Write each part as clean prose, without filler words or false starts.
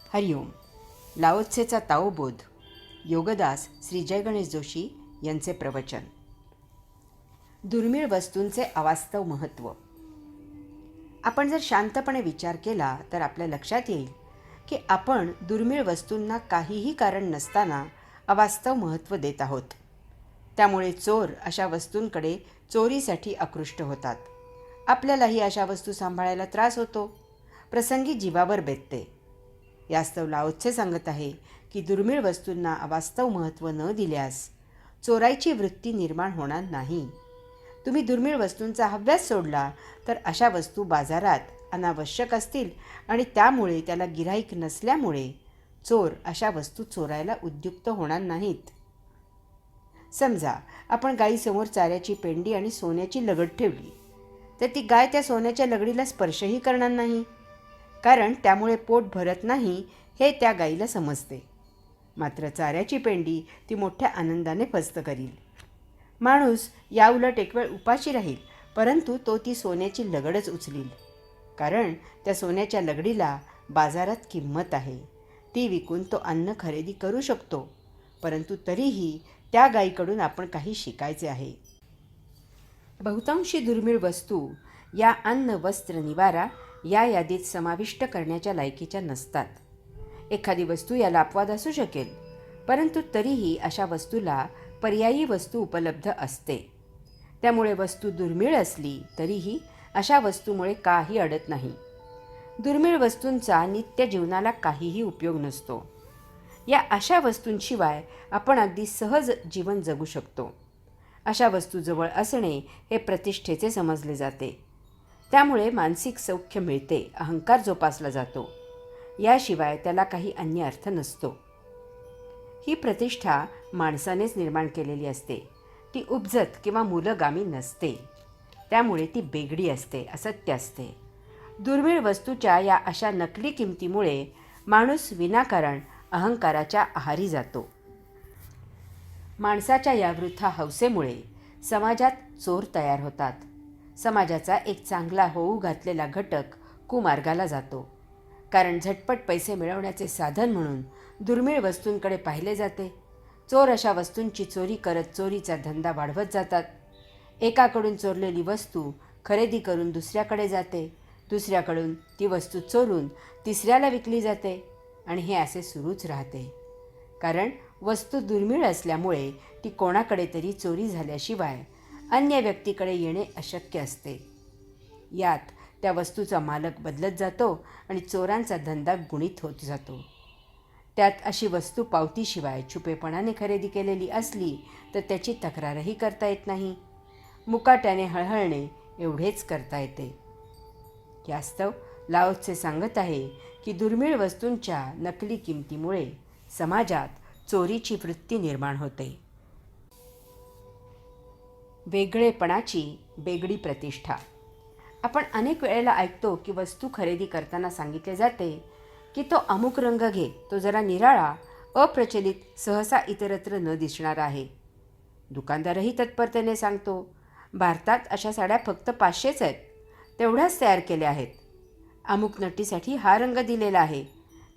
हरिओम. लाओत्सेचा ताओबोध. योगदास श्री जय गणेश जोशी यांचे प्रवचन. दुर्मिळ वस्तूंचे अवास्तव महत्त्व. आपण जर शांतपणे विचार केला तर आपल्या लक्षात येईल की आपण दुर्मिळ वस्तूंना काहीही कारण नसताना अवास्तव महत्त्व देत आहोत. त्यामुळे चोर अशा वस्तूंकडे चोरीसाठी आकृष्ट होतात. आपल्यालाही अशा वस्तू सांभाळायला त्रास होतो, प्रसंगी जीवावर बेतते. यास्तव लाओत्से सांगत आहे की दुर्मिळ वस्तूंना अवास्तव महत्त्व न दिल्यास चोरायची वृत्ती निर्माण होणार नाही. तुम्ही दुर्मिळ वस्तूंचा हव्यास सोडला तर अशा वस्तू बाजारात अनावश्यक असतील आणि त्यामुळे त्याला गिऱ्हाईक नसल्यामुळे चोर अशा वस्तू चोरायला उद्युक्त होणार नाहीत. समजा आपण गायीसमोर चाऱ्याची पेंडी आणि सोन्याची लगड ठेवली तर ती गाय त्या सोन्याच्या लगडीला स्पर्शही करणार नाही, कारण त्यामुळे पोट भरत नाही हे त्या गाईला समजते. मात्र चाऱ्याची पेंडी ती मोठ्या आनंदाने फस्त करील. माणूस याउलट एक वेळ उपाशी राहील, परंतु तो ती सोन्याची लगडच उचलील, कारण त्या सोन्याच्या लगडीला बाजारात किंमत आहे. ती विकून तो अन्न खरेदी करू शकतो, परंतु तरीही त्या गाईकडून आपण काही शिकायचे आहे. बहुतांशी दुर्मिळ वस्तू या अन्न, वस्त्र, निवारा या यादीत समाविष्ट करण्याच्या लायकीच्या नसतात. एखादी वस्तू याला अपवाद असू शकेल, परंतु तरीही अशा वस्तूला पर्यायी वस्तू उपलब्ध असते. त्यामुळे वस्तू दुर्मिळ असली तरीही अशा वस्तूमुळे काही अडत नाही. दुर्मिळ वस्तूंचा नित्य जीवनाला काहीही उपयोग नसतो. या अशा वस्तूंशिवाय आपण अगदी सहज जीवन जगू शकतो. अशा वस्तू जवळ असणे हे प्रतिष्ठेचे समजले जाते. त्यामुळे मानसिक सौख्य मिळते, अहंकार जोपासला जातो. याशिवाय त्याला काही अन्य अर्थ नसतो. ही प्रतिष्ठा माणसानेच निर्माण केलेली असते. ती उपजत किंवा मूलगामी नसते. त्यामुळे ती बेगडी असते, असत्य असते. दुर्मिळ वस्तूच्या या अशा नकली किमतीमुळे माणूस विनाकारण अहंकाराच्या आहारी जातो. माणसाच्या या वृथा हौसेमुळे समाजात चोर तयार होतात. समाजाचा एक चांगला होऊ घातलेला घटक कुमार्गाला जातो, कारण झटपट पैसे मिळवण्याचे साधन म्हणून दुर्मिळ वस्तूंकडे पाहिले जाते. चोर अशा वस्तूंची चोरी करत चोरीचा धंदा वाढवत जातात. एकाकडून चोरलेली वस्तू खरेदी करून दुसऱ्याकडे जाते, दुसऱ्याकडून ती वस्तू चोरून तिसऱ्याला विकली जाते आणि हे असे सुरूच राहते. कारण वस्तू दुर्मिळ असल्यामुळे ती कोणाकडे तरी चोरी झाल्याशिवाय अन्य व्यक्तीकडे येणे अशक्य असते. यात त्या वस्तूचा मालक बदलत जातो आणि चोरांचा धंदा गुणित होत जातो. त्यात अशी वस्तू पावतीशिवाय छुपेपणाने खरेदी केलेली असली तर त्याची तक्रारही करता येत नाही. मुकाट्याने हळहळणे एवढेच करता येते. यास्तव लाओत्से सांगत आहे की दुर्मिळ वस्तूंच्या नकली किमतीमुळे समाजात चोरीची वृत्ती निर्माण होते. वेगळेपणाची बेगडी प्रतिष्ठा. आपण अनेक वेळेला ऐकतो की वस्तू खरेदी करताना सांगितले जाते की तो अमुक रंग घे, तो जरा निराळा, अप्रचलित, सहसा इतरत्र न दिसणार आहे. दुकानदारही तत्परतेने सांगतो, भारतात अशा साड्या फक्त 500च आहेत, तेवढ्याच तयार केल्या आहेत. अमुक नटीसाठी हा रंग दिलेला आहे,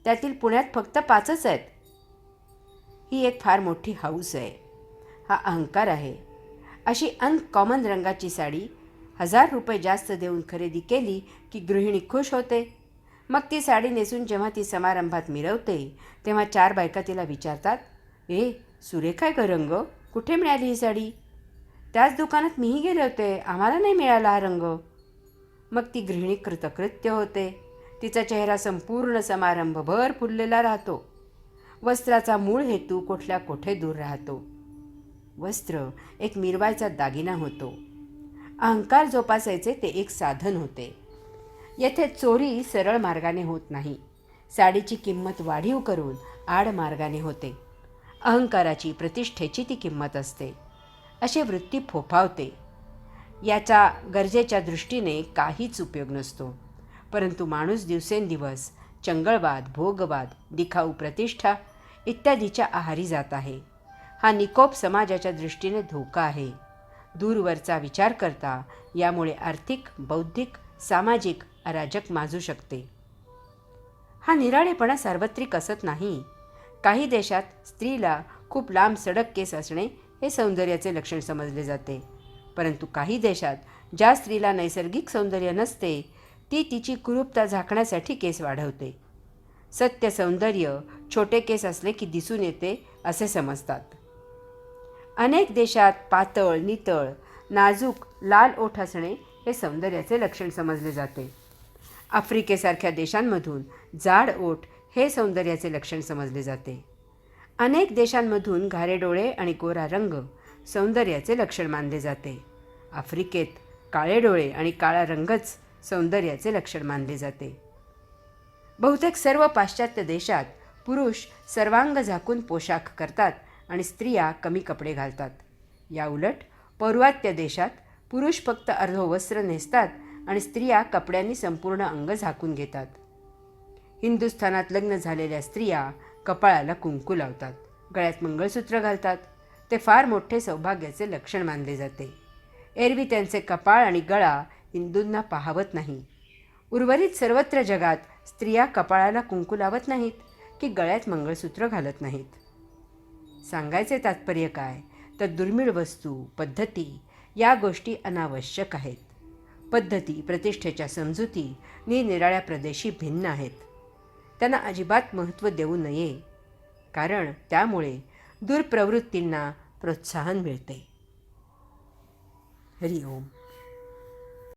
त्यातील पुण्यात फक्त 5च आहेत. ही एक फार मोठी हौस आहे, हा अहंकार आहे. अशी अनकॉमन रंगाची साडी 1000 रुपये जास्त देऊन खरेदी केली की गृहिणी खुश होते. मग ती साडी नेसून जेव्हा ती समारंभात मिरवते तेव्हा 4 बायका तिला विचारतात, ए सुरेख आहे ग रंग, कुठे मिळाली ही साडी? त्याच दुकानात मीही गेले होते, आम्हाला नाही मिळाला हा रंग. मग ती गृहिणी कृतकृत्य होते. तिचा चेहरा संपूर्ण समारंभभर फुललेला राहतो. वस्त्राचा मूळ हेतू कुठल्या कोठे दूर राहतो. वस्त्र एक मिरवायचा दागिना होतो. अहंकार जोपासायचे ते एक साधन होते. येथे चोरी सरळ मार्गाने होत नाही. साडीची किंमत वाढीव करून आड मार्गाने होते. अहंकाराची, प्रतिष्ठेची ती किंमत असते. अशी वृत्ती फोफावते. याचा गरजेच्या दृष्टीने काहीच उपयोग नसतो. परंतु माणूस दिवसेंदिवस चंगळवाद, भोगवाद, दिखाऊ प्रतिष्ठा इत्यादीच्या आहारी जात आहे. हा निकोप समाजाच्या दृष्टीने धोका आहे. दूरवरचा विचार करता यामुळे आर्थिक, बौद्धिक, सामाजिक अराजक माजू शकते. हा निराळेपणा सार्वत्रिक असत नाही. काही देशात स्त्रीला खूप लांब सडक केस असणे हे सौंदर्याचे लक्षण समजले जाते, परंतु काही देशात ज्या स्त्रीला नैसर्गिक सौंदर्य नसते ती तिची कुरूपता झाकण्यासाठी केस वाढवते. सत्य सौंदर्य छोटे केस असले की दिसून येते असे समजतात. अनेक देशात पातळ, नितळ, नाजूक लाल ओठ असणे हे सौंदर्याचे लक्षण समजले जाते. आफ्रिकेसारख्या देशांमधून जाड ओठ हे सौंदर्याचे लक्षण समजले जाते. अनेक देशांमधून घारे डोळे आणि गोरा रंग सौंदर्याचे लक्षण मानले जाते. आफ्रिकेत काळे डोळे आणि काळा रंगच सौंदर्याचे लक्षण मानले जाते. बहुतेक सर्व पाश्चात्य देशात पुरुष सर्वांग झाकून पोशाख करतात आणि स्त्रिया कमी कपडे घालतात. या उलट पौर्वात्य देशात पुरुष फक्त अर्धवस्त्र नेसतात आणि स्त्रिया कपड्यांनी संपूर्ण अंग झाकून घेतात. हिंदुस्थानात लग्न झालेल्या स्त्रिया कपाळाला कुंकू लावतात, गळ्यात मंगळसूत्र घालतात. ते फार मोठे सौभाग्याचे लक्षण मानले जाते. एरवी त्यांचे कपाळ आणि गळा हिंदूंना पाहवत नाही. उर्वरित सर्वत्र जगात स्त्रिया कपाळाला कुंकू लावत नाहीत की गळ्यात मंगळसूत्र घालत नाहीत. सांगायचे तात्पर्य काय तर दुर्मिळ वस्तू, पद्धती या गोष्टी अनावश्यक आहेत. पद्धती प्रतिष्ठेच्या समजुती निराळ्या प्रदेशी भिन्न आहेत. त्यांना अजिबात महत्त्व देऊ नये, कारण त्यामुळे दुर्प्रवृत्तींना प्रोत्साहन मिळते. हरि ओम.